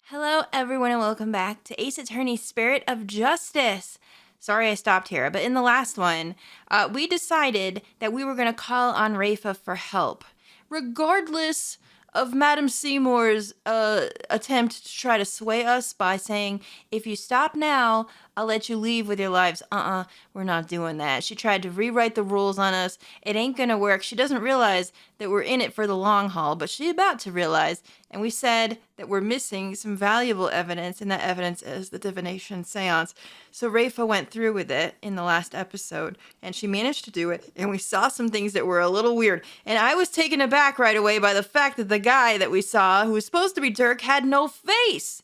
Hello, everyone, and welcome back to Ace Attorney Spirit of Justice. Sorry I stopped here, but in the last one, we decided that we were going to call on Rafa for help, regardless of Madam Seymour's attempt to try to sway us by saying, if you stop now, I'll let you leave with your lives. We're not doing that. She tried to rewrite the rules on us. It ain't gonna work. She doesn't realize that we're in it for the long haul, but she's about to realize. And we said that we're missing some valuable evidence, and that evidence is the divination seance. So Rafa went through with it in the last episode, and she managed to do it, and we saw some things that were a little weird. And I was taken aback right away by the fact that the guy that we saw, who was supposed to be Dirk, had no face.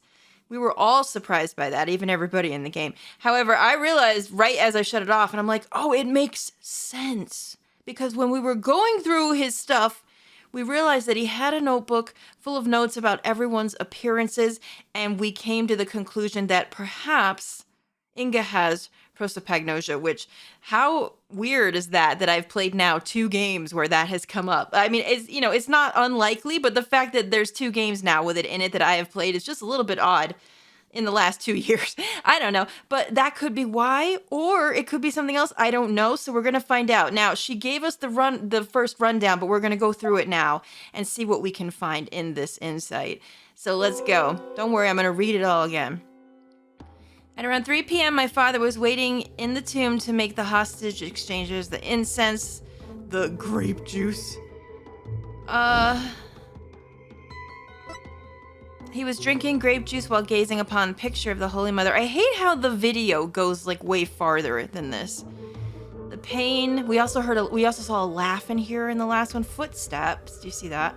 We were all surprised by that, even everybody in the game. However, I realized right as I shut it off, and I'm like, oh, it makes sense. Because when we were going through his stuff, we realized that he had a notebook full of notes about everyone's appearances, and we came to the conclusion that perhaps Inga has prosopagnosia, which, how weird is that I've played now 2 games where that has come up. I mean, it's not unlikely, but the fact that there's 2 games now with it in it that I have played is just a little bit odd in the last 2 years. I don't know, but that could be why, or it could be something else. I don't know, so we're going to find out. Now, she gave us the first rundown, but we're going to go through it now and see what we can find in this insight. So let's go. Don't worry, I'm going to read it all again. At around 3 p.m., my father was waiting in the tomb to make the hostage exchanges, the incense, the grape juice. He was drinking grape juice while gazing upon a picture of the Holy Mother. I hate how the video goes like way farther than this. The pain. We also saw a laugh in here in the last one. Footsteps. Do you see that?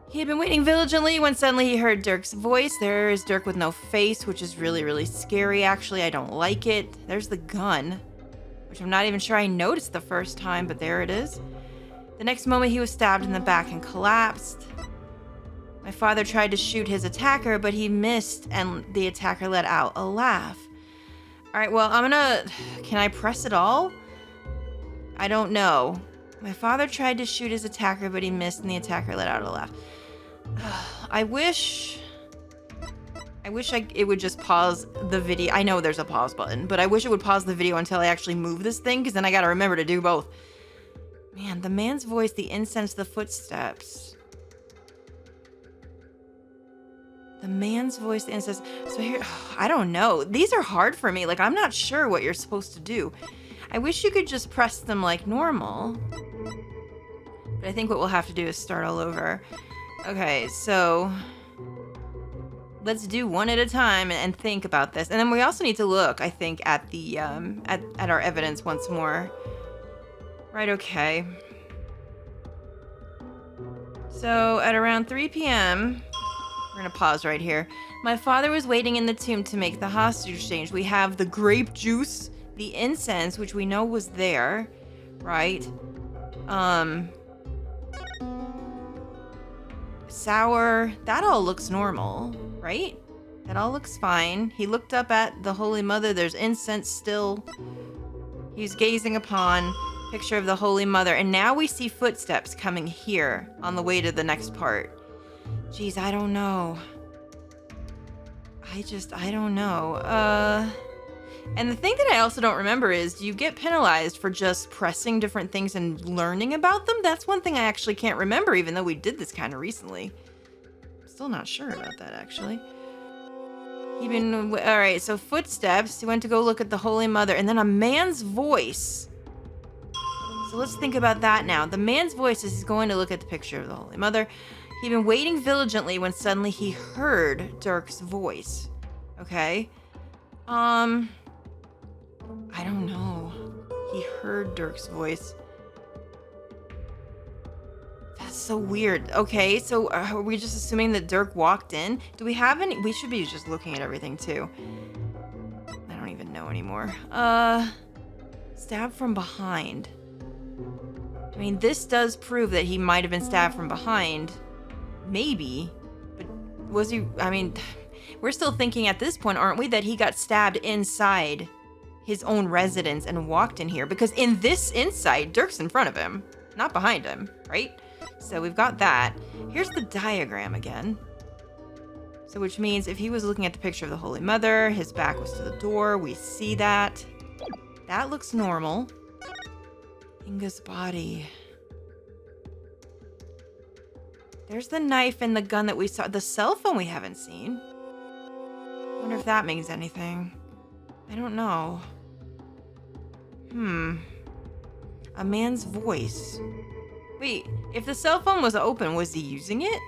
He had been waiting vigilantly when suddenly he heard Dirk's voice. There is Dirk with no face, which is really, really scary, actually. I don't like it. There's the gun, which I'm not even sure I noticed the first time, but there it is. The next moment, he was stabbed in the back and collapsed. My father tried to shoot his attacker, but he missed, and the attacker let out a laugh. All right, well, can I press it all? I don't know. My father tried to shoot his attacker, but he missed, and the attacker let out a laugh. I wish it would just pause the video. I know there's a pause button, but I wish it would pause the video until I actually move this thing, because then I gotta remember to do both. Man, the man's voice, the incense, the footsteps. The man's voice, the incense. So here, I don't know. These are hard for me. Like, I'm not sure what you're supposed to do. I wish you could just press them like normal. But I think what we'll have to do is start all over. Okay, so let's do one at a time and think about this. And then we also need to look, I think, at the at our evidence once more. Right, okay. So at around 3 p.m., we're gonna pause right here. My father was waiting in the tomb to make the hostage exchange. We have the grape juice, the incense, which we know was there, right? Sour, that all looks normal, right? That all looks fine. He looked up at the Holy Mother. There's incense still. He's gazing upon picture of the Holy Mother. And now we see footsteps coming here on the way to the next part. Jeez, I don't know. I don't know. And the thing that I also don't remember is, do you get penalized for just pressing different things and learning about them? That's one thing I actually can't remember, even though we did this kind of recently. I'm still not sure about that, actually. Alright, so footsteps. He went to go look at the Holy Mother, and then a man's voice. So let's think about that now. The man's voice is he's going to look at the picture of the Holy Mother. He'd been waiting vigilantly when suddenly he heard Dirk's voice. Okay? I don't know. He heard Dirk's voice. That's so weird. Okay, so are we just assuming that Dirk walked in? Do we have any? We should be just looking at everything too. I don't even know anymore. Stabbed from behind. I mean, this does prove that he might have been stabbed from behind. Maybe. But was he? I mean, we're still thinking at this point, aren't we, that he got stabbed inside his own residence and walked in here? Because in this insight, Dirk's in front of him, not behind him, right? So we've got that. Here's the diagram again. So which means if he was looking at the picture of the Holy Mother, his back was to the door. We see that. That looks normal. Inga's body. There's the knife and the gun that we saw. The cell phone we haven't seen. Wonder if that means anything. I don't know. A man's voice. Wait, if the cell phone was open, was he using it?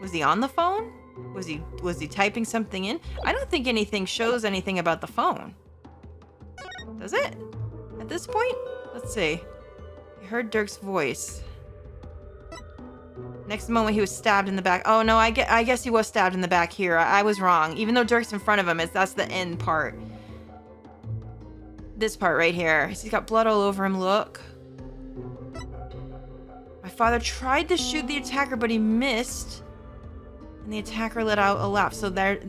Was he on the phone? Was he typing something in? I don't think anything shows anything about the phone. Does it? At this point? Let's see. He heard Dirk's voice. Next moment, he was stabbed in the back. Oh, no, I guess he was stabbed in the back here. I was wrong. Even though Dirk's in front of him, that's the end part. This part right here. He's got blood all over him, look. My father tried to shoot the attacker, but he missed. And the attacker let out a laugh. So there,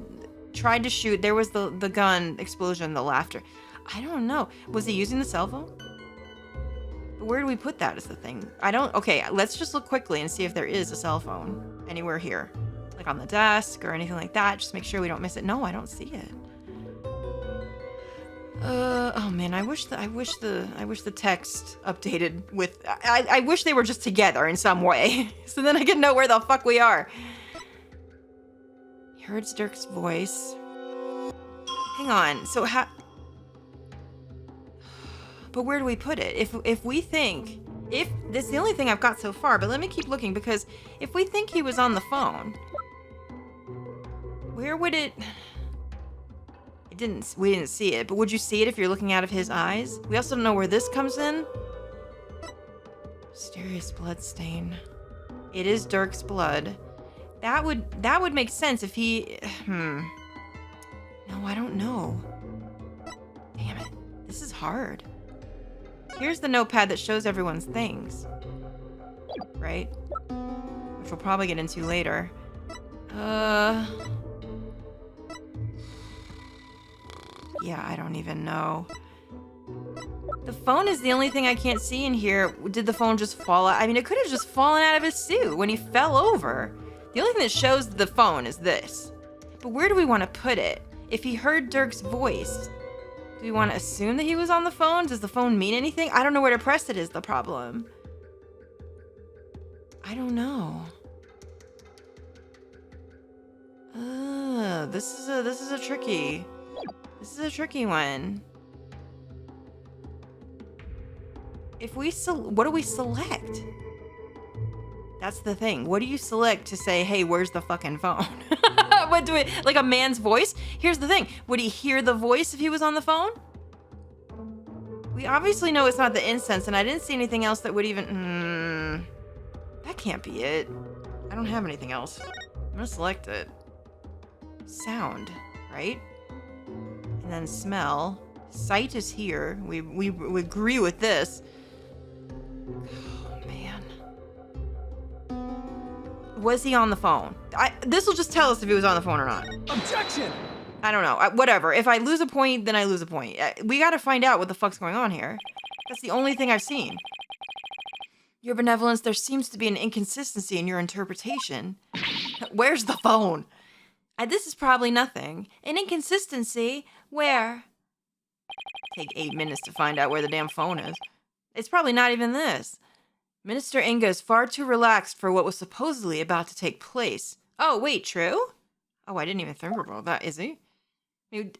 tried to shoot. There was the gun explosion, the laughter. I don't know. Was he using the cell phone? But where do we put that is the thing. Okay, let's just look quickly and see if there is a cell phone anywhere here. Like on the desk or anything like that. Just make sure we don't miss it. No, I don't see it. Oh man, I wish the text updated with, I wish they were just together in some way. So then I can know where the fuck we are. He heard Dirk's voice. Hang on, so but where do we put it? If we think, this is the only thing I've got so far, but let me keep looking, because if we think he was on the phone, where would it... We didn't see it, but would you see it if you're looking out of his eyes? We also don't know where this comes in. Mysterious blood stain. It is Dirk's blood. That would make sense if he... No, I don't know. Damn it. This is hard. Here's the notepad that shows everyone's things. Right? Which we'll probably get into later. Yeah, I don't even know. The phone is the only thing I can't see in here. Did the phone just fall out? I mean, it could have just fallen out of his suit when he fell over. The only thing that shows the phone is this. But where do we want to put it? If he heard Dirk's voice, do we want to assume that he was on the phone? Does the phone mean anything? I don't know where to press it is the problem. I don't know. This is a tricky one. If we what do we select? That's the thing. What do you select to say, hey, where's the fucking phone? What do we, like a man's voice? Here's the thing. Would he hear the voice if he was on the phone? We obviously know it's not the incense, and I didn't see anything else that would even, that can't be it. I don't have anything else. I'm gonna select it. Sound, right? And then smell. Sight is here. We agree with this. Oh, man. Was he on the phone? This will just tell us if he was on the phone or not. Objection! I don't know. Whatever. If I lose a point, then I lose a point. We gotta find out what the fuck's going on here. That's the only thing I've seen. Your benevolence, there seems to be an inconsistency in your interpretation. Where's the phone? This is probably nothing. An inconsistency? Where? Take 8 minutes to find out where the damn phone is. It's probably not even this. Minister Inga is far too relaxed for what was supposedly about to take place. Oh, wait, true? Oh, I didn't even think about that, is he?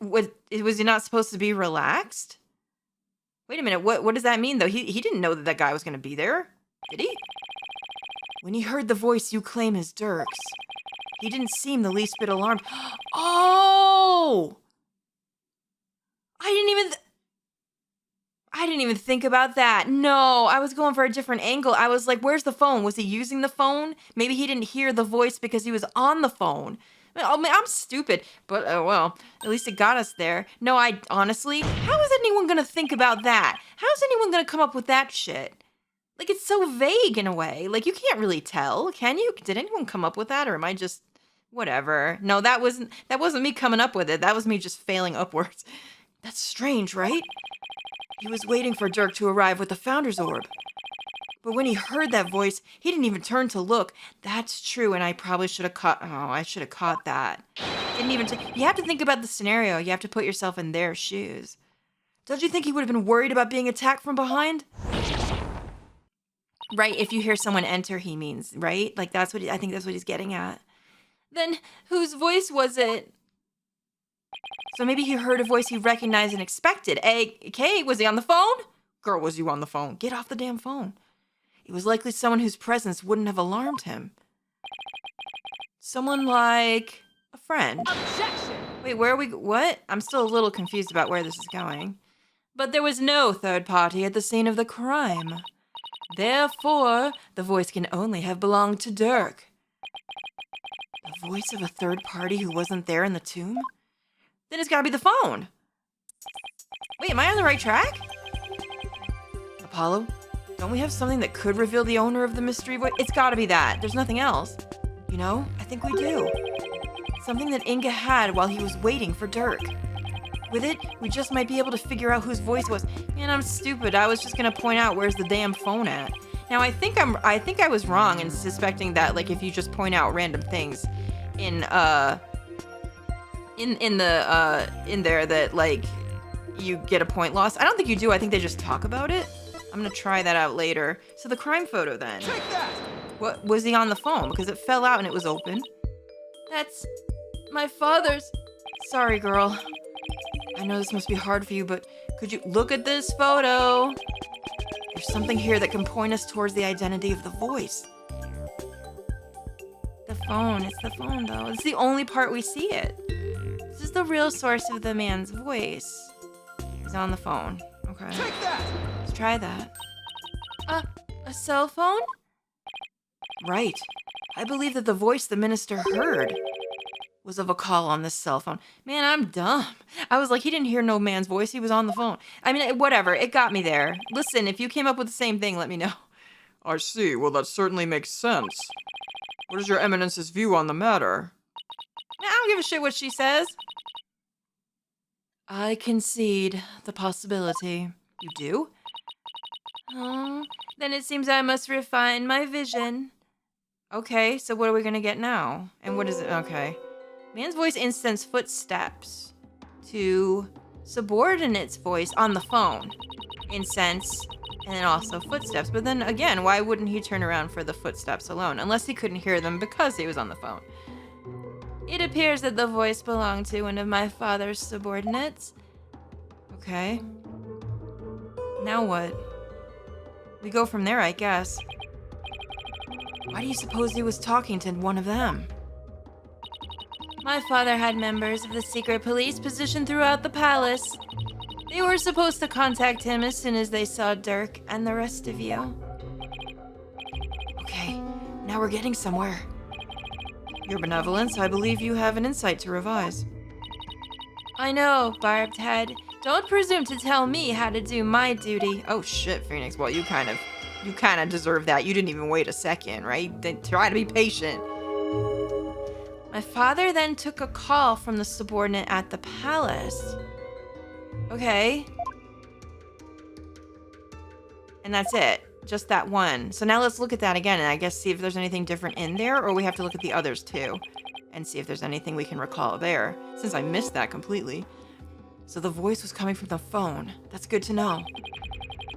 Was he not supposed to be relaxed? Wait a minute, what does that mean, though? He didn't know that guy was going to be there, did he? When he heard the voice you claim is Dirk's, he didn't seem the least bit alarmed. Oh! I didn't even think about that. No, I was going for a different angle. I was like, where's the phone? Was he using the phone? Maybe he didn't hear the voice because he was on the phone. I mean, I'm stupid, but well, at least it got us there. No, honestly, how is anyone gonna think about that? How's anyone gonna come up with that shit? Like, it's so vague in a way. Like, you can't really tell, can you? Did anyone come up with that, or am I just whatever? No, that wasn't me coming up with it. That was me just failing upwards. That's strange, right? He was waiting for Dirk to arrive with the Founder's Orb. But when he heard that voice, he didn't even turn to look. That's true, and I probably should have caught... Oh, I should have caught that. Didn't even... You have to think about the scenario. You have to put yourself in their shoes. Don't you think he would have been worried about being attacked from behind? Right, if you hear someone enter, he means, right? Like, that's what I think that's what he's getting at. Then, whose voice was it? So maybe he heard a voice he recognized and expected. Kay, was he on the phone? Girl, was you on the phone? Get off the damn phone. It was likely someone whose presence wouldn't have alarmed him. Someone like a friend. Objection! Wait, where are we? What? I'm still a little confused about where this is going. But there was no third party at the scene of the crime. Therefore, the voice can only have belonged to Dirk. The voice of a third party who wasn't there in the tomb? Then it's gotta be the phone. Wait, am I on the right track? Apollo, don't we have something that could reveal the owner of the mystery voice? It's gotta be that. There's nothing else. You know, I think we do. Something that Inga had while he was waiting for Dirk. With it, we just might be able to figure out whose voice was. Man, I'm stupid. I was just gonna point out where's the damn phone at. Now I think I was wrong in suspecting that, like, if you just point out random things in there that, like, you get a point loss. I don't think you do. I think they just talk about it. I'm gonna try that out later. So the crime photo then. Take that! What was he on the phone? Because it fell out and it was open. That's my father's. Sorry, girl. I know this must be hard for you, but could you look at this photo? There's something here that can point us towards the identity of the voice. The phone. It's the phone, though. It's the only part we see it. This is the real source of the man's voice. He's on the phone. Okay. Take that! Let's try that. A cell phone? Right. I believe that the voice the minister heard was of a call on this cell phone. Man, I'm dumb. I was like, he didn't hear no man's voice. He was on the phone. I mean, whatever. It got me there. Listen, if you came up with the same thing, let me know. I see. Well, that certainly makes sense. What is your eminence's view on the matter? I don't give a shit what she says. I concede the possibility. You do? Oh, then it seems I must refine my vision. Okay, so what are we gonna get now? And what is it? Okay. Man's voice instance footsteps to subordinate's voice on the phone. Incense, and then also footsteps. But then again, why wouldn't he turn around for the footsteps alone? Unless he couldn't hear them because he was on the phone. It appears that the voice belonged to one of my father's subordinates. Okay. Now what? We go from there, I guess. Why do you suppose he was talking to one of them? My father had members of the secret police positioned throughout the palace. They were supposed to contact him as soon as they saw Dirk and the rest of you. Okay, now we're getting somewhere. Your benevolence, I believe you have an insight to revise. I know, Barbed Head. Don't presume to tell me how to do my duty. Oh shit, Phoenix. Well, you kind of deserve that. You didn't even wait a second, right? Then try to be patient. My father then took a call from the subordinate at the palace. Okay. And that's it. Just that one. So now let's look at that again and I guess see if there's anything different in there, or we have to look at the others too and see if there's anything we can recall there, since I missed that completely. So the voice was coming from the phone. That's good to know.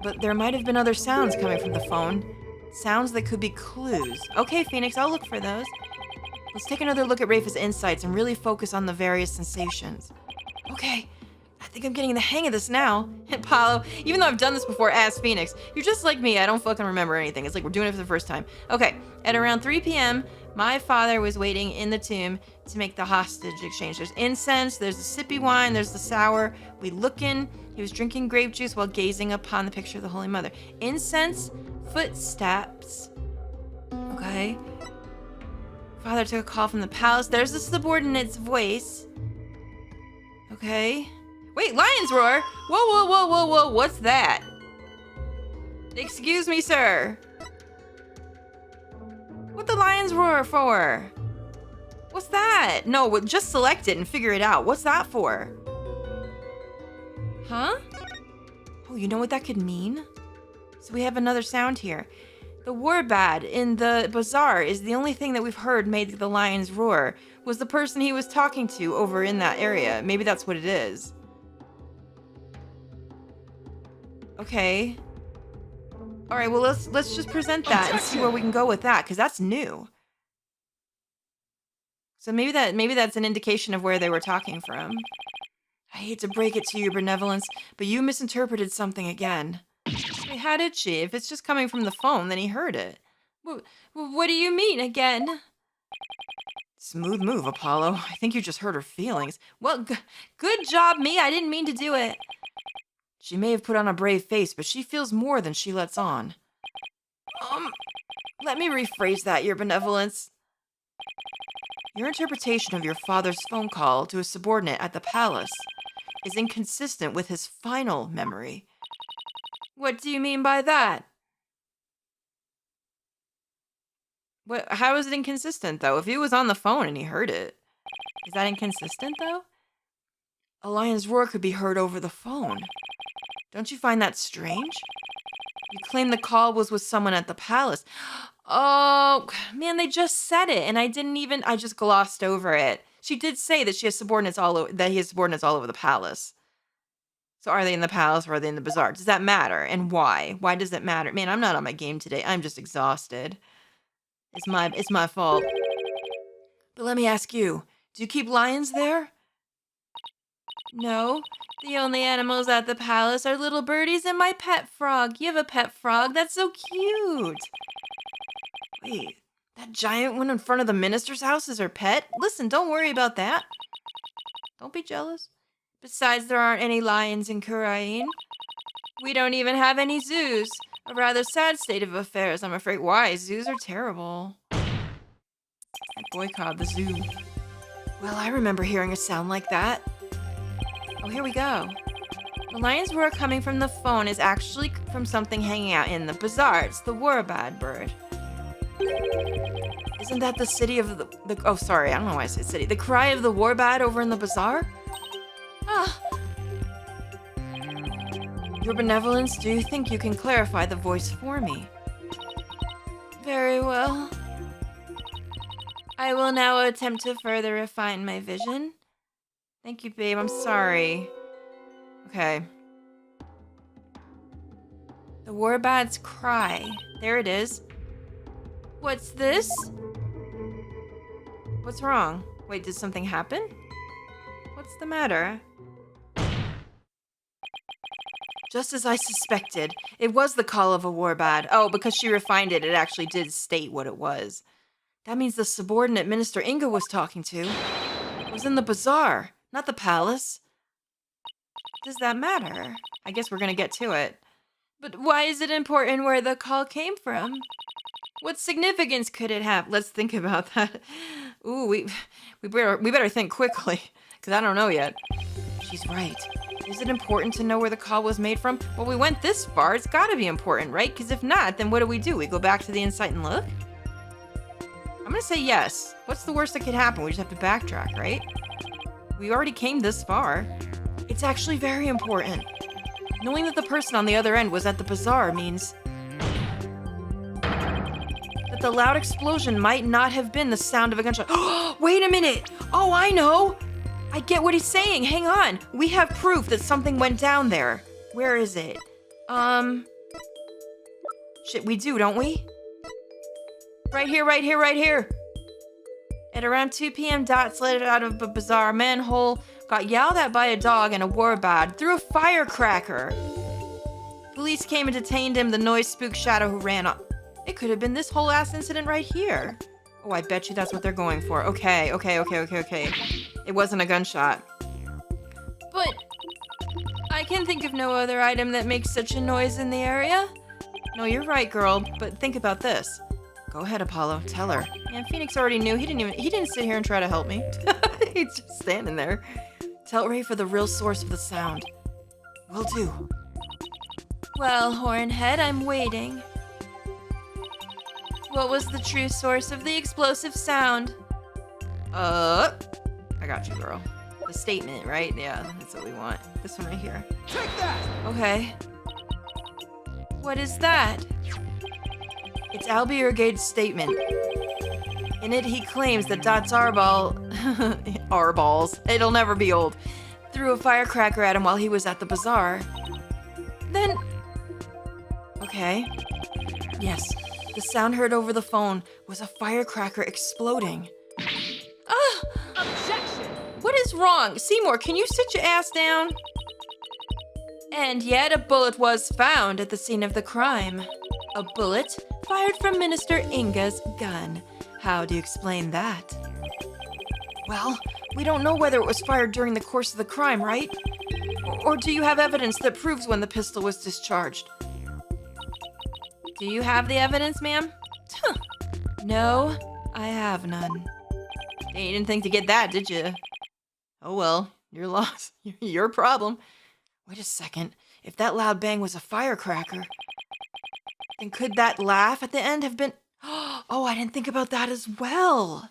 But there might have been other sounds coming from the phone. Sounds that could be clues. Okay, Phoenix, I'll look for those. Let's take another look at Rafa's insights and really focus on the various sensations. Okay, I think I'm getting the hang of this now. Apollo, even though I've done this before as Phoenix, you're just like me. I don't fucking remember anything. It's like we're doing it for the first time. Okay, at around 3 p.m., my father was waiting in the tomb to make the hostage exchange. There's incense, there's the sippy wine, there's the sour. We look in. He was drinking grape juice while gazing upon the picture of the Holy Mother. Incense, footsteps. Okay. Father took a call from the palace. There's the subordinate's voice. Okay. Wait, lion's roar? Whoa, whoa, whoa, whoa, whoa. What's that? Excuse me, sir. What the lion's roar for? What's that? No, just select it and figure it out. What's that for? Huh? Oh, you know what that could mean? So we have another sound here. The warbad in the bazaar is the only thing that we've heard made the lions roar. Was the person he was talking to over in that area. Maybe that's what it is. Okay. All right, well, let's just present that and see where we can go with that, because that's new. So maybe that's an indication of where they were talking from. I hate to break it to you, benevolence, but you misinterpreted something again. Wait, how did she? If it's just coming from the phone, then he heard it. What do you mean, again? Smooth move, Apollo. I think you just hurt her feelings. Well, good job, me. I didn't mean to do it. She may have put on a brave face, but she feels more than she lets on. Let me rephrase that, your benevolence. Your interpretation of your father's phone call to a subordinate at the palace is inconsistent with his final memory. What do you mean by that? How is it inconsistent, though? If he was on the phone and he heard it, is that inconsistent, though? A lion's roar could be heard over the phone. Don't you find that strange? You claim the call was with someone at the palace. Oh, man, they just said it, and I just glossed over it. She did say that he has subordinates all over the palace. So are they in the palace or are they in the bazaar? Does that matter? And why? Why does it matter? Man, I'm not on my game today. I'm just exhausted. It's my fault. But let me ask you, do you keep lions there? No. The only animals at the palace are little birdies and my pet frog. You have a pet frog? That's so cute. Wait, that giant one in front of the minister's house is her pet? Listen, don't worry about that. Don't be jealous. Besides, there aren't any lions in Kurain. We don't even have any zoos. A rather sad state of affairs, I'm afraid. Why? Zoos are terrible. I boycott the zoo. Well, I remember hearing a sound like that. Oh, here we go. The lions roar coming from the phone is actually from something hanging out in the bazaar. It's the warbad bird. Isn't that the city of the oh, sorry, I don't know why I said city. The cry of the warbad over in the bazaar? Ah. Your benevolence, do you think you can clarify the voice for me? Very well. I will now attempt to further refine my vision. Thank you, babe. I'm sorry. Okay. The warbad's cry. There it is. What's this? What's wrong? Wait, did something happen? What's the matter? Just as I suspected, it was the call of a warbad. Oh, because she refined it, it actually did state what it was. That means the subordinate Minister Inga was talking to was in the bazaar, not the palace. Does that matter? I guess we're gonna get to it. But why is it important where the call came from? What significance could it have? Let's think about that. Ooh, we better think quickly, because I don't know yet. She's right. Is it important to know where the call was made from? Well, we went this far. It's got to be important, right? Because if not, then what do? We go back to the insight and look? I'm going to say yes. What's the worst that could happen? We just have to backtrack, right? We already came this far. It's actually very important. Knowing that the person on the other end was at the bazaar means that the loud explosion might not have been the sound of a gunshot. Wait a minute! Oh, I know! I get what he's saying. Hang on. We have proof that something went down there. Where is it? Shit, we do, don't we? Right here, right here, right here. At around 2 p.m. Dot slid out of a bazaar manhole, got yelled at by a dog and a warbad, threw a firecracker. Police came and detained him. The noise spooked Shadow, who ran off. It could have been this whole ass incident right here. Oh, I bet you that's what they're going for. Okay. It wasn't a gunshot. But I can think of no other item that makes such a noise in the area. No, you're right, girl, but think about this. Go ahead, Apollo, tell her. Man, Phoenix already knew. He didn't sit here and try to help me. He's just standing there. Tell Rafa the real source of the sound. Will do. Well, Hornhead, I'm waiting. What was the true source of the explosive sound? I got you, girl. The statement, right? Yeah, that's what we want. This one right here. Take that! Okay. What is that? It's Albiorgade's statement. In it, he claims that Dot's Arball, Arballs, it'll never be old, threw a firecracker at him while he was at the bazaar. Then... Okay. Yes, the sound heard over the phone was a firecracker exploding. Ah! Objection! What is wrong? Seymour, can you sit your ass down? And yet a bullet was found at the scene of the crime. A bullet fired from Minister Inga's gun. How do you explain that? Well, we don't know whether it was fired during the course of the crime, right? Or do you have evidence that proves when the pistol was discharged? Do you have the evidence, ma'am? No, I have none. You didn't think to get that, did you? Oh well, your loss. Your problem. Wait a second. If that loud bang was a firecracker, then could that laugh at the end have been... Oh, I didn't think about that as well.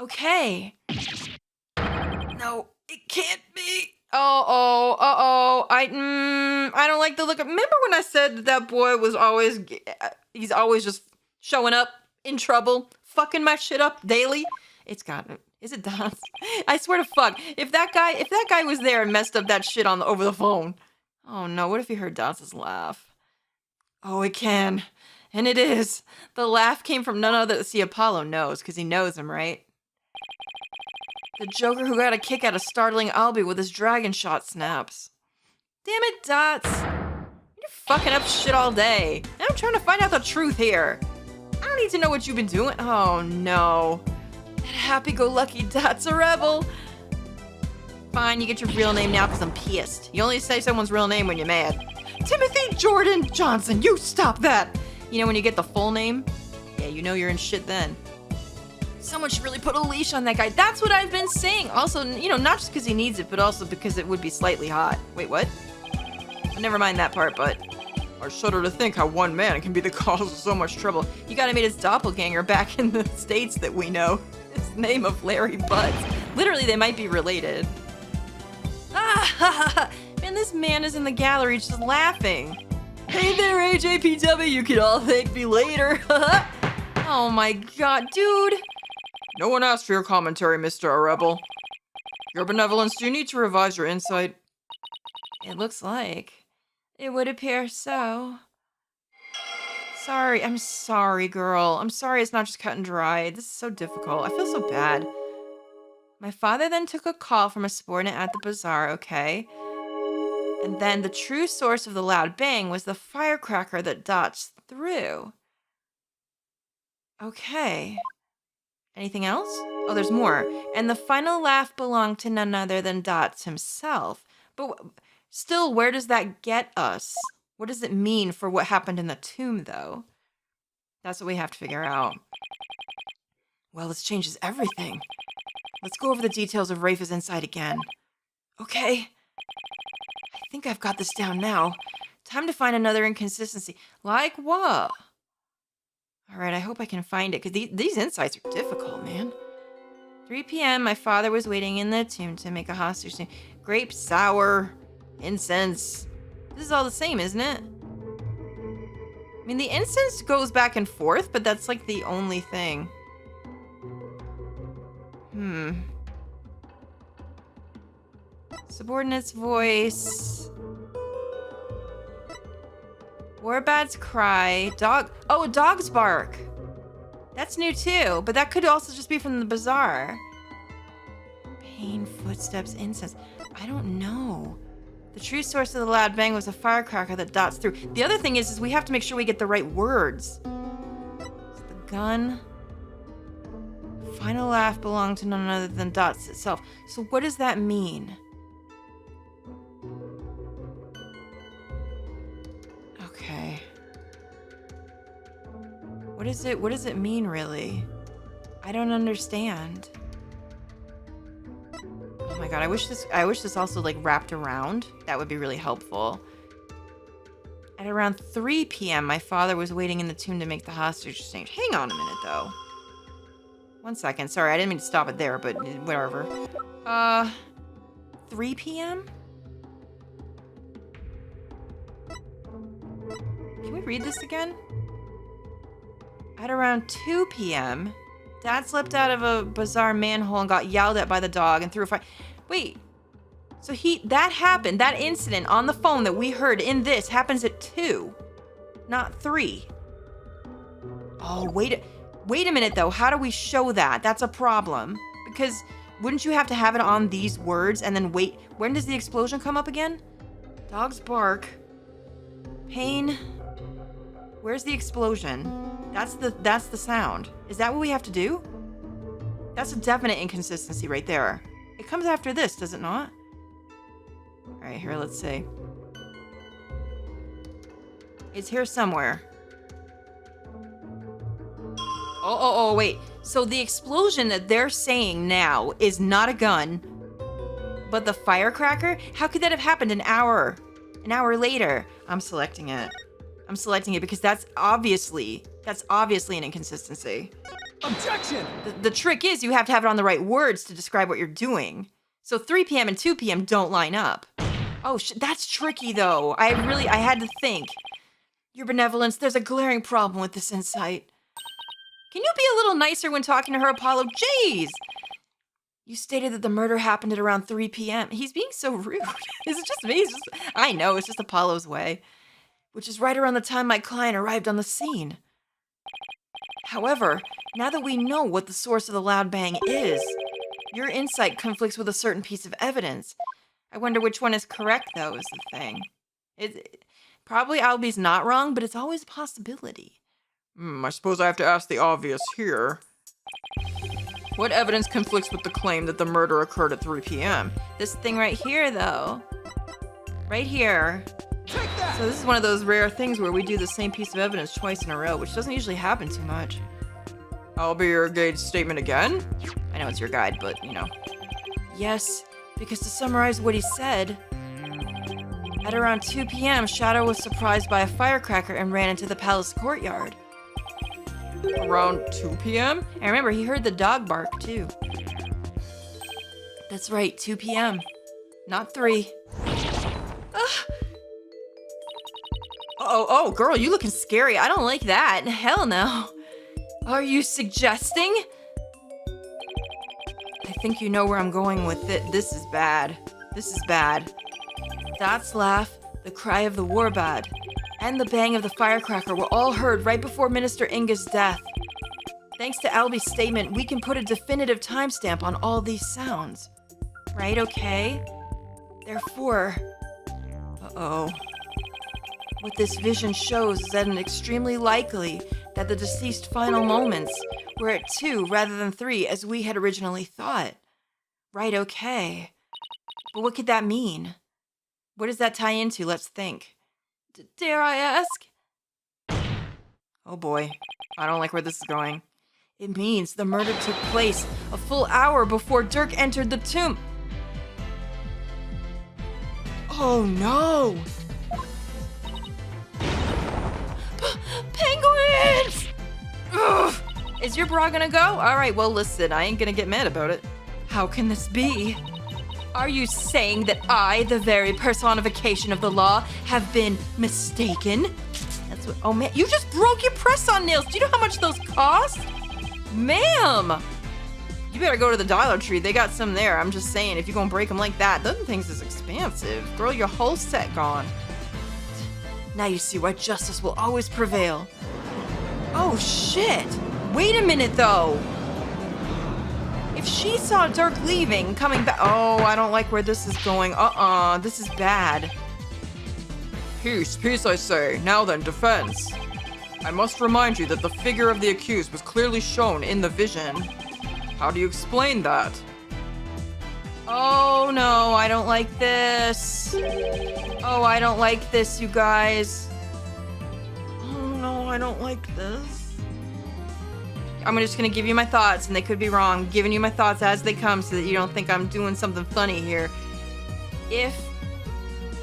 Okay. No, it can't be. I don't like the look of... Remember when I said that boy was always... He's always just showing up in trouble, fucking my shit up daily? It's got... Is it Dots? I swear to fuck. If that guy was there and messed up that shit over the phone. Oh no, what if he heard Dots' laugh? Oh, it can. And it is. The laugh came from none other... See, Apollo knows, because he knows him, right? The Joker who got a kick out of startling Albie with his dragon shot snaps. Damn it, Dots. You're fucking up shit all day. I'm trying to find out the truth here. I don't need to know what you've been doing. Oh, no. That happy-go-lucky Dot's a rebel. Fine, you get your real name now because I'm pissed. You only say someone's real name when you're mad. Timothy Jordan Johnson, you stop that. You know when you get the full name? Yeah, you know you're in shit then. Someone should really put a leash on that guy. That's what I've been saying. Also, not just because he needs it, but also because it would be slightly hot. Wait, what? Never mind that part, but... I shudder to think how one man can be the cause of so much trouble. You gotta meet his doppelganger back in the States that we know. His name of Larry Butts. Literally, they might be related. Ah, ha, ha, ha. Man, this man is in the gallery just laughing. Hey there, AJPW, you can all thank me later. Oh my god, dude. No one asked for your commentary, Mr. Rebel. Your benevolence, do you need to revise your insight? It looks like. It would appear so. Sorry, I'm sorry, girl. I'm sorry it's not just cut and dry. This is so difficult. I feel so bad. My father then took a call from a subordinate at the bazaar, okay? And then the true source of the loud bang was the firecracker that Dots threw. Okay. Anything else? Oh, there's more. And the final laugh belonged to none other than Dots himself. But still, where does that get us? What does it mean for what happened in the tomb, though? That's what we have to figure out. Well, this changes everything. Let's go over the details of Rafa's insight again. Okay. I think I've got this down now. Time to find another inconsistency. Like what? Alright, I hope I can find it, because these insights are difficult, man. 3 p.m., my father was waiting in the tomb to make a hostage scene. Grape sour, incense. This is all the same, isn't it? I mean, the incense goes back and forth, but that's like the only thing. Subordinate's voice. Warbat's cry. Dog. Oh, a dog's bark. That's new too, but that could also just be from the bazaar. Pain, footsteps, incense. I don't know. The true source of the loud bang was a firecracker that Dots through. The other thing is we have to make sure we get the right words. It's the gun. Final laugh belonged to none other than Dots itself. So what does that mean? Okay. What does it mean, really? I don't understand. Oh my god, I wish this also like wrapped around. That would be really helpful. At around 3 p.m., my father was waiting in the tomb to make the hostage exchange. Hang on a minute, though. 1 second. Sorry, I didn't mean to stop it there, but whatever. 3 p.m.? Can we read this again? At around 2 p.m., Dad slipped out of a bizarre manhole and got yelled at by the dog and threw a fire. Wait, so that happened, that incident on the phone that we heard in this happens at 2, not 3. Oh, wait a minute though. How do we show that? That's a problem. Because wouldn't you have to have it on these words and then wait? When does the explosion come up again? Dogs bark. Pain. Where's the explosion? That's the sound. Is that what we have to do? That's a definite inconsistency right there. It comes after this, does it not? All right, here, let's see. It's here somewhere. Oh, wait. So the explosion that they're saying now is not a gun, but the firecracker? How could that have happened an hour later? I'm selecting it. I'm selecting it because that's obviously an inconsistency. Objection! The trick is you have to have it on the right words to describe what you're doing. So 3 p.m. and 2 p.m. don't line up. Oh, that's tricky though. I had to think. Your benevolence, there's a glaring problem with this insight. Can you be a little nicer when talking to her, Apollo? Jeez! You stated that the murder happened at around 3 p.m. He's being so rude. Is it just me? I know, it's just Apollo's way. Which is right around the time my client arrived on the scene. However, now that we know what the source of the loud bang is, your insight conflicts with a certain piece of evidence. I wonder which one is correct, though, is the thing. Probably Albie's not wrong, but it's always a possibility. I suppose I have to ask the obvious here. What evidence conflicts with the claim that the murder occurred at 3 p.m.? This thing right here, though. Right here. Take that! So this is one of those rare things where we do the same piece of evidence twice in a row, which doesn't usually happen too much. I'll be your guide's statement again? I know it's your guide, but, you know. Yes, because to summarize what he said, at around 2 p.m., Shadow was surprised by a firecracker and ran into the palace courtyard. Around 2 p.m.? And remember, he heard the dog bark, too. That's right, 2 p.m. Not 3. Oh, girl, you looking scary. I don't like that. Hell no. Are you suggesting? I think you know where I'm going with it. This is bad. This is bad. Dad's laugh, the cry of the warbad, and the bang of the firecracker were all heard right before Minister Inga's death. Thanks to Albie's statement, we can put a definitive timestamp on all these sounds. Right, okay? Therefore... Uh-oh. What this vision shows is that it's extremely likely that the deceased's final moments were at 2 rather than 3 as we had originally thought. Right, okay. But what could that mean? What does that tie into? Let's think. Dare I ask? Oh boy, I don't like where this is going. It means the murder took place a full hour before Dirk entered the tomb. Oh no! Penguins! Ugh. Is your bra gonna go? Alright, well listen, I ain't gonna get mad about it. How can this be? Are you saying that I, the very personification of the law, have been mistaken? That's what. Oh man, you just broke your press-on nails. Do you know how much those cost? Ma'am! You better go to the Dollar Tree. They got some there. I'm just saying, if you're gonna break them like that, those things is expensive. Girl, your whole set gone. Now you see why justice will always prevail. Oh shit! Wait a minute though! If she saw Dirk leaving, coming back— oh, I don't like where this is going. This is bad. Peace, peace, I say. Now then, defense. I must remind you that the figure of the accused was clearly shown in the vision. How do you explain that? Oh no, I don't like this. Oh, I don't like this, you guys. Oh no, I don't like this. I'm just gonna give you my thoughts, and they could be wrong. I'm giving you my thoughts as they come so that you don't think I'm doing something funny here.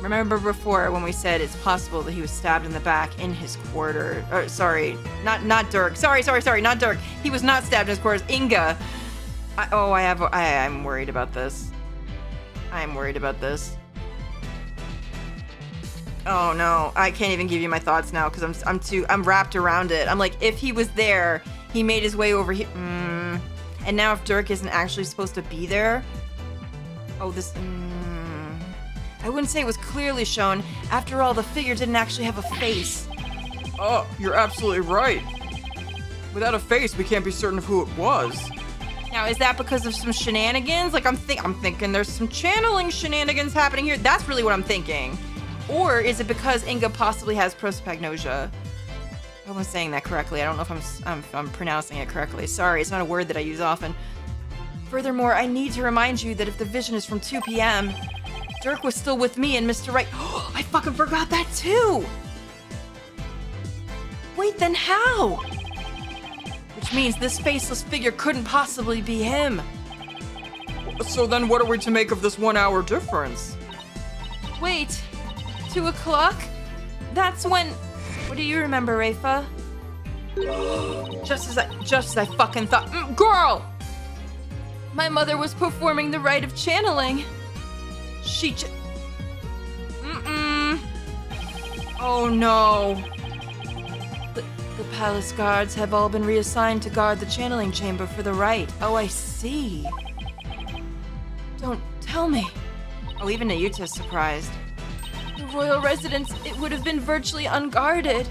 Remember before when we said it's possible that he was stabbed in the back in his quarter. Or, sorry, not Dirk. Sorry, not Dirk. He was not stabbed in his quarters. Inga. I'm worried about this. I'm worried about this. Oh no, I can't even give you my thoughts now because I'm wrapped around it. I'm like, if he was there, he made his way over here. And now if Dirk isn't actually supposed to be there, I wouldn't say it was clearly shown. After all, the figure didn't actually have a face. Oh, you're absolutely right. Without a face, we can't be certain of who it was. Now, is that because of some shenanigans? Like, I'm thinking there's some channeling shenanigans happening here. That's really what I'm thinking. Or is it because Inga possibly has prosopagnosia? I hope I'm saying that correctly. I don't know if I'm pronouncing it correctly. Sorry, it's not a word that I use often. Furthermore, I need to remind you that if the vision is from 2 p.m., Dirk was still with me and Mr. Right. Oh, I fucking forgot that too! Wait, then how? Which means this faceless figure couldn't possibly be him. So then what are we to make of this 1 hour difference? Wait, 2 o'clock? That's when... What do you remember, Rafa? Just as I fucking thought. Girl! My mother was performing the rite of channeling. She Oh no. The palace guards have all been reassigned to guard the channeling chamber for the rite. Oh, I see. Don't tell me. Oh, even Nayuta's surprised. The royal residence, it would have been virtually unguarded.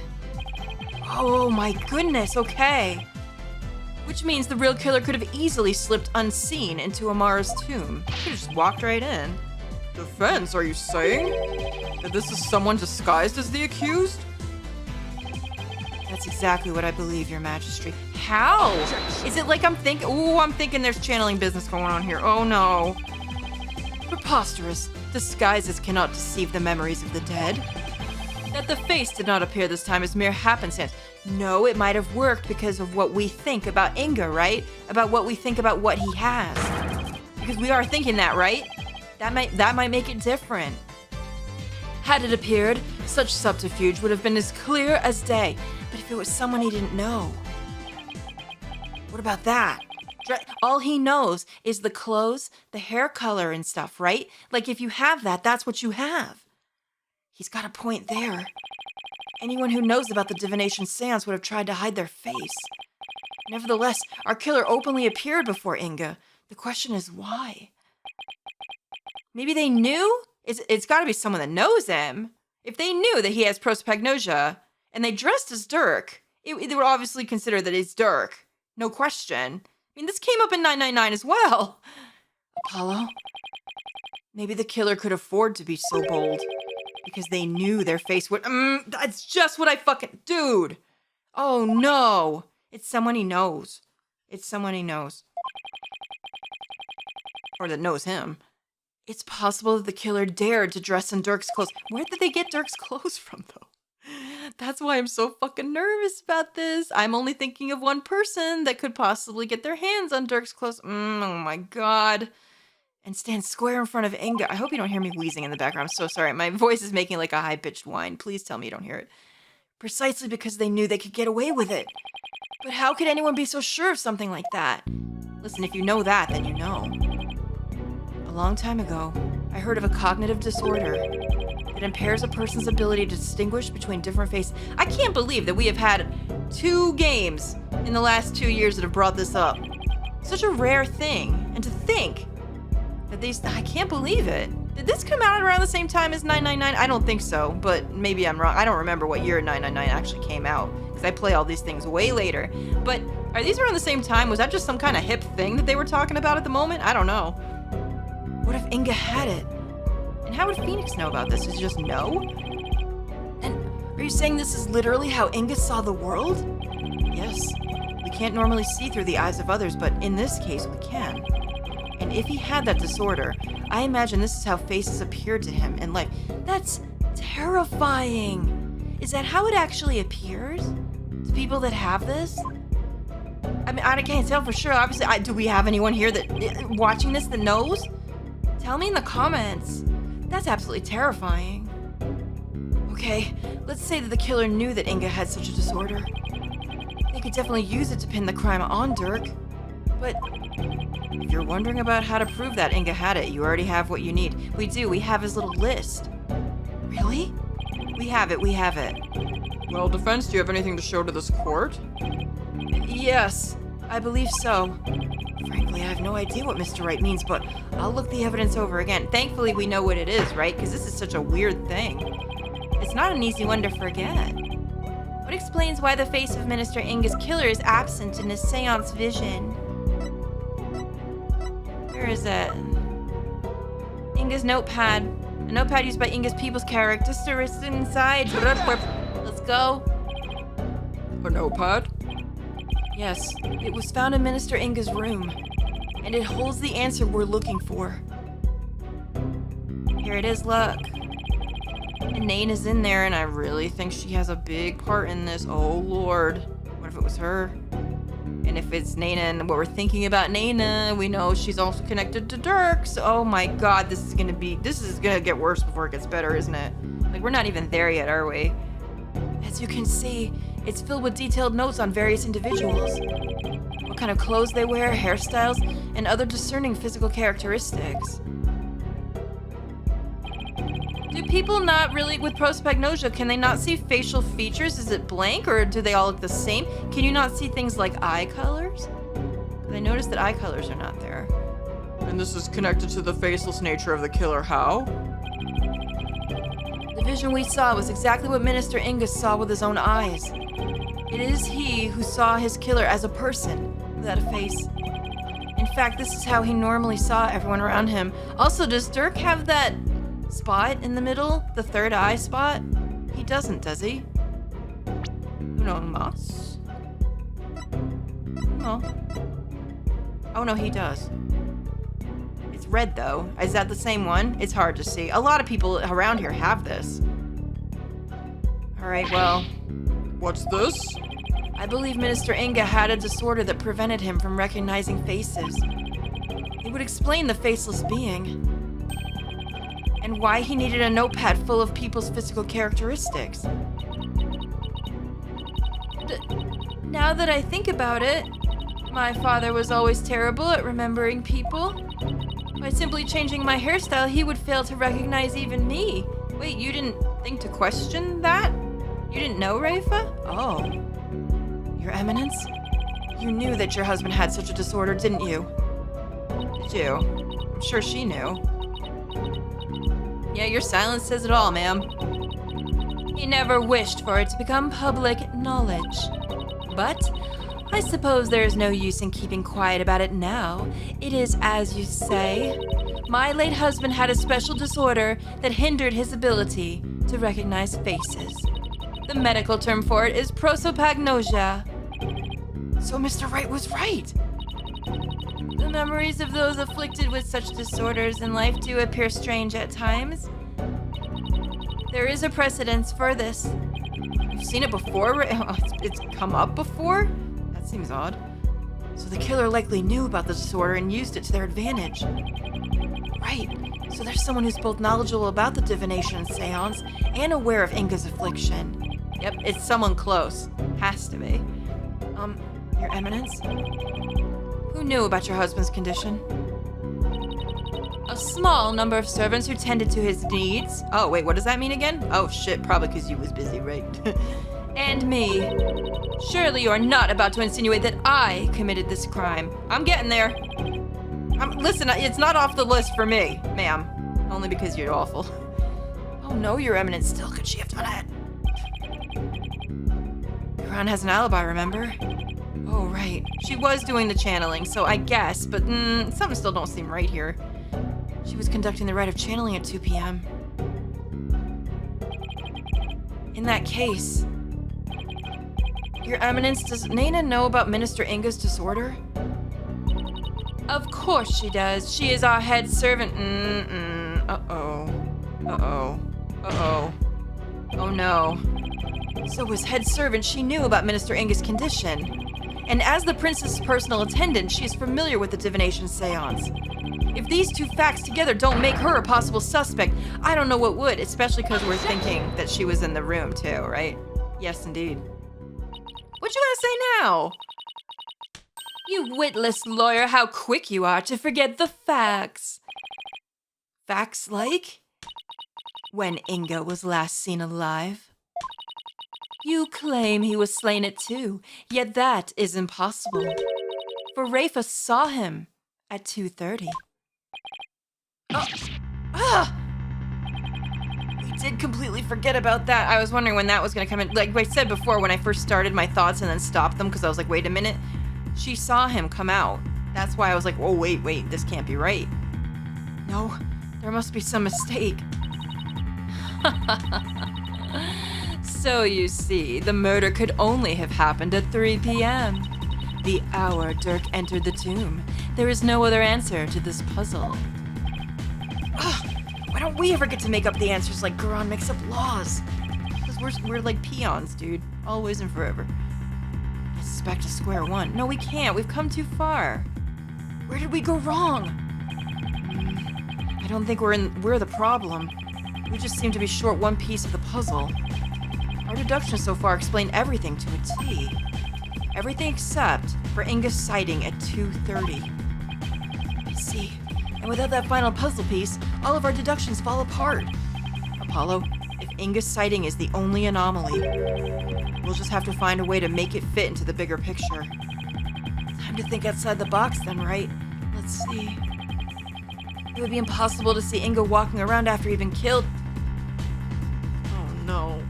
Oh my goodness, okay. Which means the real killer could have easily slipped unseen into Amara's tomb. He could have just walked right in. Defense, are you saying? That this is someone disguised as the accused? That's exactly what I believe, Your Majesty. How? Is it like I'm thinking there's channeling business going on here. Oh no. Preposterous. Disguises cannot deceive the memories of the dead. That the face did not appear this time is mere happenstance. No, it might have worked because of what we think about Inga, right? About what we think about what he has. Because we are thinking that, right? That might make it different. Had it appeared, such subterfuge would have been as clear as day. But if it was someone he didn't know, what about that? All he knows is the clothes, the hair color and stuff, right? Like if you have that, that's what you have. He's got a point there. Anyone who knows about the divination seance would have tried to hide their face. Nevertheless, our killer openly appeared before Inga. The question is why? Maybe they knew? It's got to be someone that knows him. If they knew that he has prosopagnosia and they dressed as Dirk, they would obviously consider that it's Dirk. No question. I mean, this came up in 999 as well. Apollo? Maybe the killer could afford to be so bold because they knew their face would... that's just what I fucking... Dude! Oh, no. It's someone he knows. It's someone he knows. Or that knows him. It's possible that the killer dared to dress in Dirk's clothes. Where did they get Dirk's clothes from, though? That's why I'm so fucking nervous about this. I'm only thinking of one person that could possibly get their hands on Dirk's clothes. Oh my god. And stand square in front of Inga. I hope you don't hear me wheezing in the background. I'm so sorry. My voice is making like a high-pitched whine. Please tell me you don't hear it. Precisely because they knew they could get away with it. But how could anyone be so sure of something like that? Listen, if you know that, then you know. A long time ago, I heard of a cognitive disorder that impairs a person's ability to distinguish between different faces. I can't believe that we have had 2 games in the last 2 years that have brought this up. Such a rare thing. And to think that I can't believe it. Did this come out around the same time as 999? I don't think so, but maybe I'm wrong. I don't remember what year 999 actually came out, because I play all these things way later. But are these around the same time? Was that just some kind of hip thing that they were talking about at the moment? I don't know. What if Inga had it? And how would Phoenix know about this? Does he just know? And are you saying this is literally how Inga saw the world? Yes. We can't normally see through the eyes of others, but in this case, we can. And if he had that disorder, I imagine this is how faces appeared to him in life. That's terrifying. Is that how it actually appears to people that have this? I mean, I can't tell for sure. Obviously, do we have anyone here that watching this that knows? Tell me in the comments. That's absolutely terrifying. Okay, let's say that the killer knew that Inga had such a disorder. They could definitely use it to pin the crime on Dirk. But if you're wondering about how to prove that Inga had it, you already have what you need. We do. We have his little list. Really? We have it, we have it. Well, defense, do you have anything to show to this court? Yes, I believe so. Frankly, I have no idea what Mr. Wright means, but I'll look the evidence over again. Thankfully, we know what it is, right? Because this is such a weird thing. It's not an easy one to forget. What explains why the face of Minister Inga's killer is absent in his seance vision? Where is it? Inga's notepad. A notepad used by Inga's people's characteristics inside. Let's go. A notepad? Yes, it was found in Minister Inga's room, and it holds the answer we're looking for. Here it is, look. And Nain is in there, and I really think she has a big part in this. Oh, Lord. What if it was her? And if it's Naina and what we're thinking about Naina, we know she's also connected to Dirk. So, oh my God, this is gonna get worse before it gets better, isn't it? Like, we're not even there yet, are we? As you can see, it's filled with detailed notes on various individuals. What kind of clothes they wear, hairstyles, and other discerning physical characteristics. Do people not really, with prosopagnosia, can they not see facial features? Is it blank, or do they all look the same? Can you not see things like eye colors? I noticed that eye colors are not there. And this is connected to the faceless nature of the killer. How? The vision we saw was exactly what Minister Inga saw with his own eyes. It is he who saw his killer as a person, without a face. In fact, this is how he normally saw everyone around him. Also, does Dirk have that spot in the middle? The third eye spot? He doesn't, does he? No, mas. No. Oh no, he does. It's red though. Is that the same one? It's hard to see. A lot of people around here have this. Alright, well. What's this? I believe Minister Inga had a disorder that prevented him from recognizing faces. It would explain the faceless being. And why he needed a notepad full of people's physical characteristics. Now that I think about it, my father was always terrible at remembering people. By simply changing my hairstyle, he would fail to recognize even me. Wait, you didn't think to question that? You didn't know, Rafa? Oh. Your Eminence? You knew that your husband had such a disorder, didn't you? Did you? I'm sure she knew. Yeah, your silence says it all, ma'am. He never wished for it to become public knowledge. But I suppose there is no use in keeping quiet about it now. It is as you say. My late husband had a special disorder that hindered his ability to recognize faces. The medical term for it is prosopagnosia. So Mr. Wright was right. The memories of those afflicted with such disorders in life do appear strange at times. There is a precedence for this. You've seen it before? It's come up before? That seems odd. So the killer likely knew about the disorder and used it to their advantage. Right. So there's someone who's both knowledgeable about the divination and seance and aware of Inga's affliction. Yep, it's someone close. Has to be. Your Eminence? Who knew about your husband's condition? A small number of servants who tended to his needs. Oh, wait, what does that mean again? Oh, shit, probably because you was busy, right? And me. Surely you are not about to insinuate that I committed this crime. I'm getting there. Listen, it's not off the list for me, ma'am. Only because you're awful. Oh no, Your Eminence, still could she have done it? Quran has an alibi, remember? Oh, right. She was doing the channeling, so I guess, but something still don't seem right here. She was conducting the rite of channeling at 2 p.m. In that case, Your Eminence, does Naina know about Minister Inga's disorder? Of course she does. She is our head servant. Uh-oh. Uh-oh. Uh-oh. Oh no. So as head servant, she knew about Minister Inga's condition. And as the princess's personal attendant, she is familiar with the divination seance. If these two facts together don't make her a possible suspect, I don't know what would, especially because we're thinking that she was in the room too, right? Yes, indeed. What you gonna say now? You witless lawyer, how quick you are to forget the facts. Facts like? when Inga was last seen alive. You claim he was slain at 2, yet that is impossible. For Rafa saw him at 2:30. We did completely forget about that. I was wondering when that was going to come in. Like I said before, when I first started my thoughts and then stopped them because I was like, wait a minute. She saw him come out. That's why I was like, oh, wait, this can't be right. No, there must be some mistake. So you see, the murder could only have happened at 3 p.m. The hour Dirk entered the tomb. There is no other answer to this puzzle. Why don't we ever get to make up the answers like Quran makes up laws? Because we're like peons, dude. Always and forever. This is back to square one. No, we can't. We've come too far. Where did we go wrong? I don't think we're the problem. We just seem to be short one piece of the puzzle. Our deductions so far explain everything to a T. Everything except for Inga's sighting at 2:30. I see. And without that final puzzle piece, all of our deductions fall apart. Apollo, if Inga's sighting is the only anomaly, we'll just have to find a way to make it fit into the bigger picture. Time to think outside the box then, right? Let's see. It would be impossible to see Inga walking around after he'd been killed. Oh no.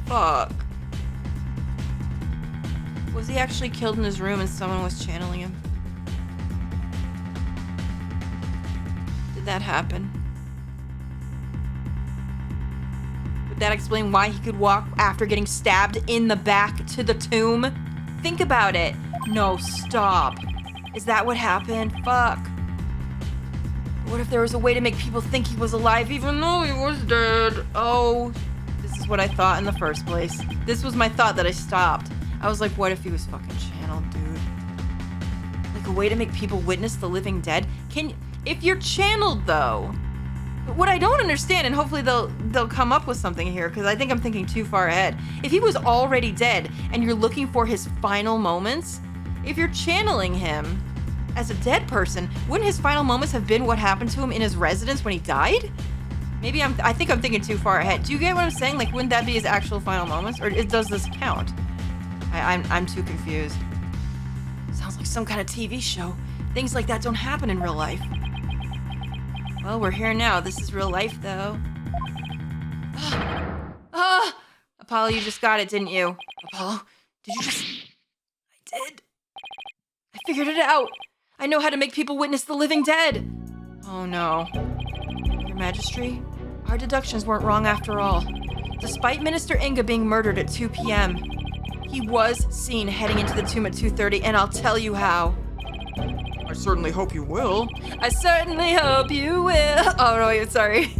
Fuck. Was he actually killed in his room and someone was channeling him? Did that happen? Would that explain why he could walk after getting stabbed in the back to the tomb? Think about it. No, stop. Is that what happened? Fuck. What if there was a way to make people think he was alive even though he was dead? Oh, this is what I thought in the first place. This was my thought that I stopped. I was like, what if he was fucking channeled, dude? Like a way to make people witness the living dead? If you're channeled though, what I don't understand, and hopefully they'll come up with something here, because I think I'm thinking too far ahead. If he was already dead and you're looking for his final moments, if you're channeling him as a dead person, wouldn't his final moments have been what happened to him in his residence when he died? Maybe I think I'm thinking too far ahead. Do you get what I'm saying? Like, wouldn't that be his actual final moments, or does this count? I'm too confused. Sounds like some kind of TV show. Things like that don't happen in real life. Well, we're here now. This is real life, though. Apollo, you just got it, didn't you? Apollo, did you just... I did. I figured it out. I know how to make people witness the living dead. Oh, no. Your Majesty, our deductions weren't wrong after all. Despite Minister Inga being murdered at 2 p.m., he was seen heading into the tomb at 2:30, and I'll tell you how. I certainly hope you will. I certainly hope you will. Oh, no, wait, sorry.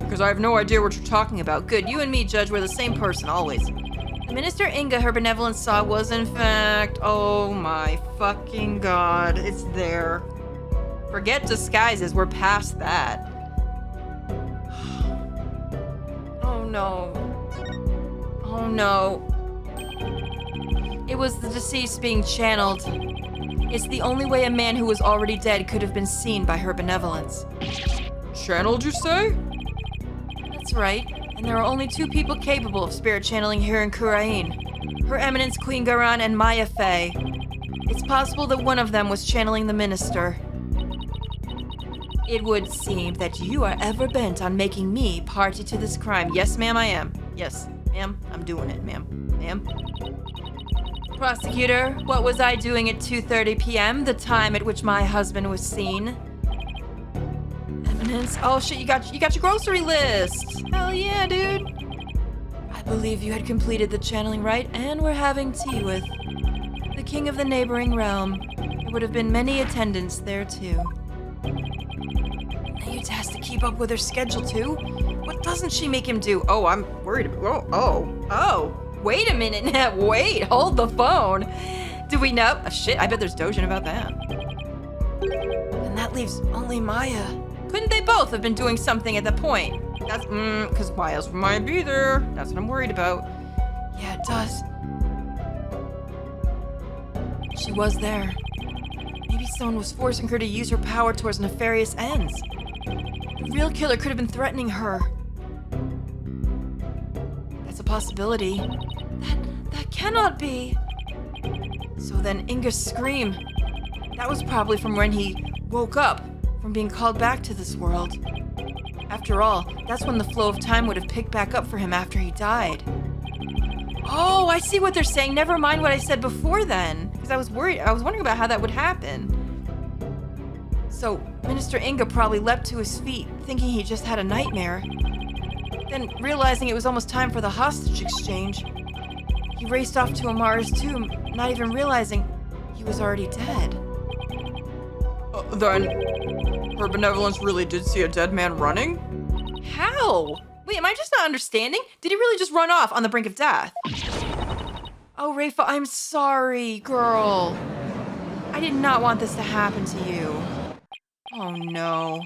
Because I have no idea what you're talking about. Good, you and me, Judge, we're the same person, always. The Minister Inga her benevolence saw was, in fact, oh my fucking god, it's there. Forget disguises, we're past that. Oh no. Oh no. It was the deceased being channeled. It's the only way a man who was already dead could have been seen by her benevolence. Channeled, you say? That's right. And there are only 2 people capable of spirit channeling here in Kurain. Her Eminence Queen Garan and Maya Fey. It's possible that one of them was channeling the minister. It would seem that you are ever bent on making me party to this crime. Yes, ma'am, I am. Yes, ma'am, I'm doing it, ma'am. Ma'am? Prosecutor, what was I doing at 2:30 p.m., the time at which my husband was seen? Eminence, oh shit, you got your grocery list. Hell yeah, dude. I believe you had completed the channeling rite and were having tea with the king of the neighboring realm. There would have been many attendants there too. Now you has to keep up with her schedule too. What doesn't she make him do? Oh, I'm worried about. Oh. Wait a minute now. Wait, hold the phone. Do we know? Oh, shit, I bet there's Dojin about that. And that leaves only Maya. Couldn't they both have been doing something at that point? That's, because why else would Maya be there? That's what I'm worried about. Yeah, it does. She was there. Maybe someone was forcing her to use her power towards nefarious ends. The real killer could have been threatening her. That's a possibility. That cannot be. So then Inga's scream. That was probably from when he woke up from being called back to this world. After all, that's when the flow of time would have picked back up for him after he died. Oh, I see what they're saying. Never mind what I said before then. Because I was wondering about how that would happen. So, Minister Inga probably leapt to his feet, thinking he just had a nightmare. Then, realizing it was almost time for the hostage exchange, he raced off to Amara's tomb, not even realizing he was already dead. Then, her benevolence really did see a dead man running? How? Wait, am I just not understanding? Did he really just run off on the brink of death? Oh, Rafa, I'm sorry, girl. I did not want this to happen to you. Oh, no.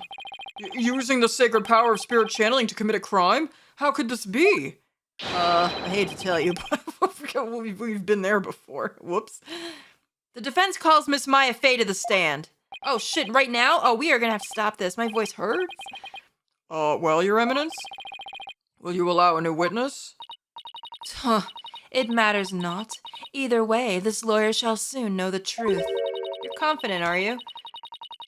Using the sacred power of spirit channeling to commit a crime? How could this be? I hate to tell you, but we've been there before. Whoops. The defense calls Miss Maya Fey to the stand. Oh, shit, right now? Oh, we are gonna have to stop this. My voice hurts. Well, Your Eminence? Will you allow a new witness? Huh, it matters not. Either way, this lawyer shall soon know the truth. You're confident, are you?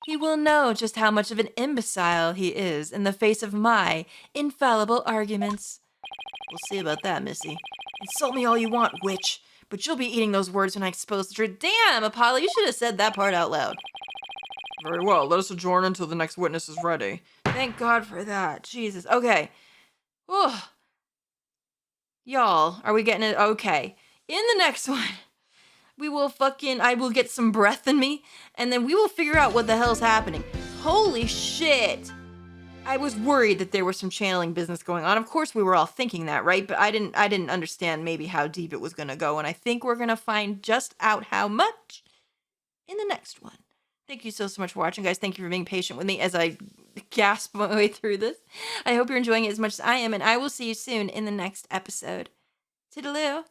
He will know just how much of an imbecile he is in the face of my infallible arguments. We'll see about that, Missy. Insult me all you want, witch, but you'll be eating those words when I expose the truth. Damn, Apollo, you should have said that part out loud. Very well, let us adjourn until the next witness is ready. Thank God for that. Jesus. Okay. Whew. Y'all, are we getting it? Okay. In the next one, I will get some breath in me, and then we will figure out what the hell's happening. Holy shit. I was worried that there was some channeling business going on. Of course, we were all thinking that, right? But I didn't understand maybe how deep it was going to go, and I think we're going to find just out how much in the next one. Thank you so much for watching, guys. Thank you for being patient with me as I gasp my way through this. I hope you're enjoying it as much as I am, and I will see you soon in the next episode. Toodaloo.